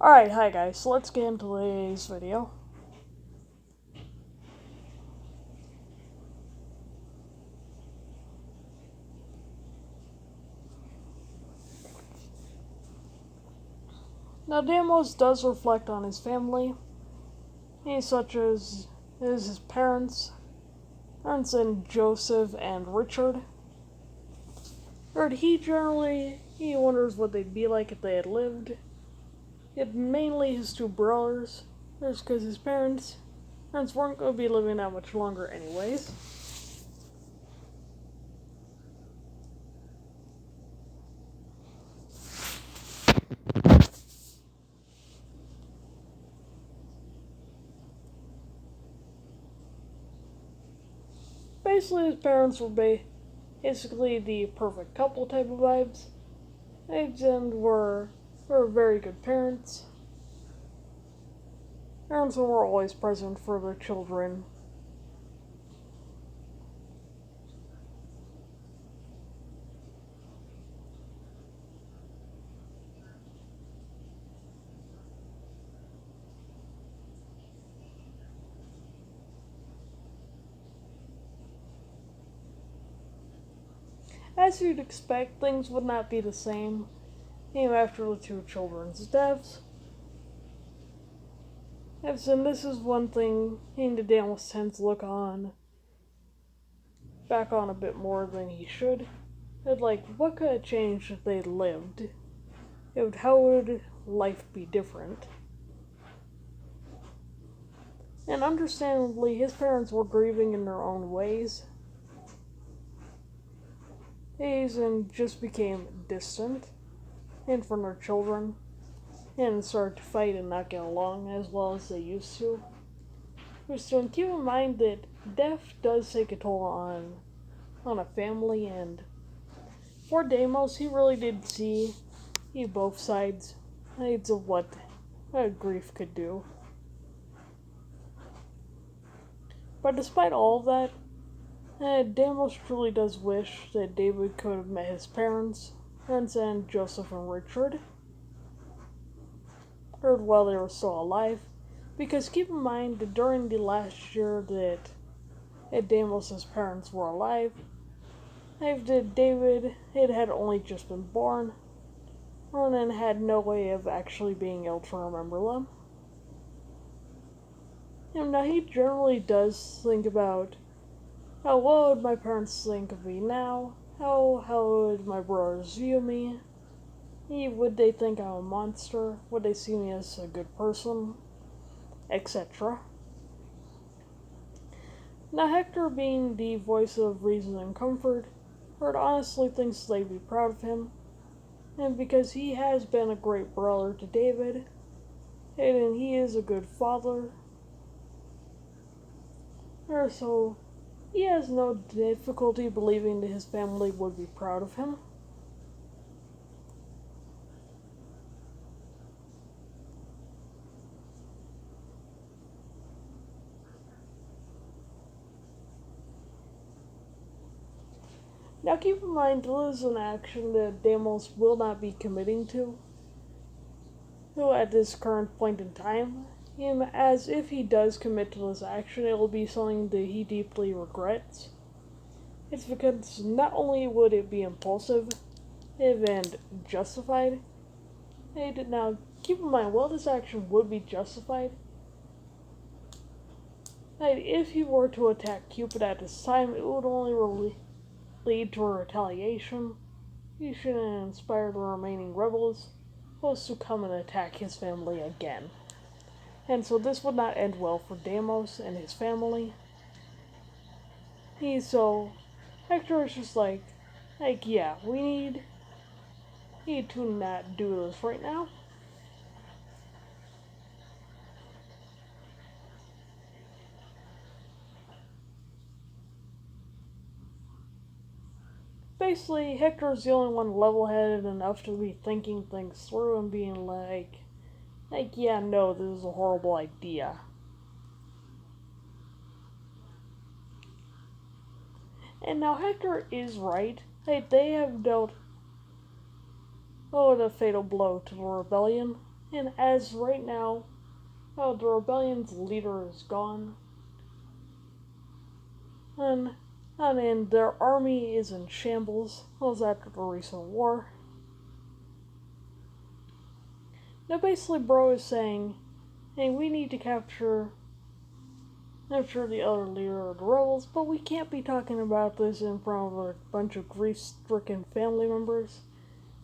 Alright, hi guys, so let's get into today's video. Now, Deimos does reflect on his family, such as his parents and Joseph and Richard. Or he wonders what they'd be like if they had lived. Yet mainly his two brothers, just because his parents weren't going to be living that much longer anyways. Basically, his parents were basically the perfect couple type of vibes. And were very good parents. Parents who were always present for their children. As you'd expect, things would not be the same after the two children's deaths. And this is one thing the Deimos tends to look back on a bit more than he should. Like, what could have changed if they lived? How would life be different? And understandably, his parents were grieving in their own ways. And just became distant from their children and started to fight and not get along as well as they used to. So keep in mind that death does take a toll on a family, and for Deimos, he really did see both sides of what grief could do. But despite all of that, Deimos truly does wish that David could have met his parents, and Joseph and Richard, while they were still alive. Because keep in mind that during the last year that Deimos' parents were alive, David had only just been born, and had no way of actually being able to remember them. Now he generally does think about what would my parents think of me now? How would my brothers view me? Would they think I'm a monster? Would they see me as a good person? Etc. Now Hector, being the voice of reason and comfort, honestly thinks they'd be proud of him, and because he has been a great brother to David, and he is a good father, so he has no difficulty believing that his family would be proud of him. Now keep in mind, this is an action that Deimos will not be committing to at this current point in time, as if he does commit to this action, it will be something that he deeply regrets. It's because not only would it be impulsive and justified, now keep in mind, while this action would be justified, if he were to attack Cupid at this time, it would only lead to a retaliation. He should inspire the remaining rebels to come and attack his family again. And so this would not end well for Deimos and his family. So Hector is just like, yeah, we need to not do this right now. Basically, Hector's the only one level-headed enough to be thinking things through and being like, yeah, no, this is a horrible idea. And now Hector is right. They have dealt the fatal blow to the rebellion, And as right now, the rebellion's leader is gone, and and their army is in shambles. Was after the recent war. Now, basically, Bro is saying, "Hey, we need to capture the other leader of the rebels, but we can't be talking about this in front of a bunch of grief-stricken family members.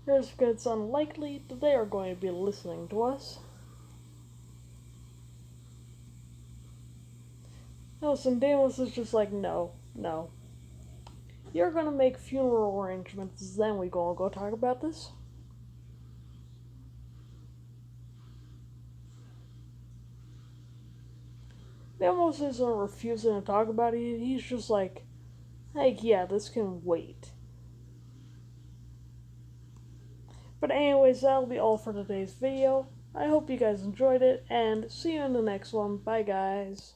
Here's because it's unlikely that they are going to be listening to us." And Deimos is just like, no, no. You're gonna make funeral arrangements, then we gonna go talk about this. Deimos isn't refusing to talk about it, he's just like, hey, yeah, this can wait. But anyways, that'll be all for today's video. I hope you guys enjoyed it, and see you in the next one. Bye, guys.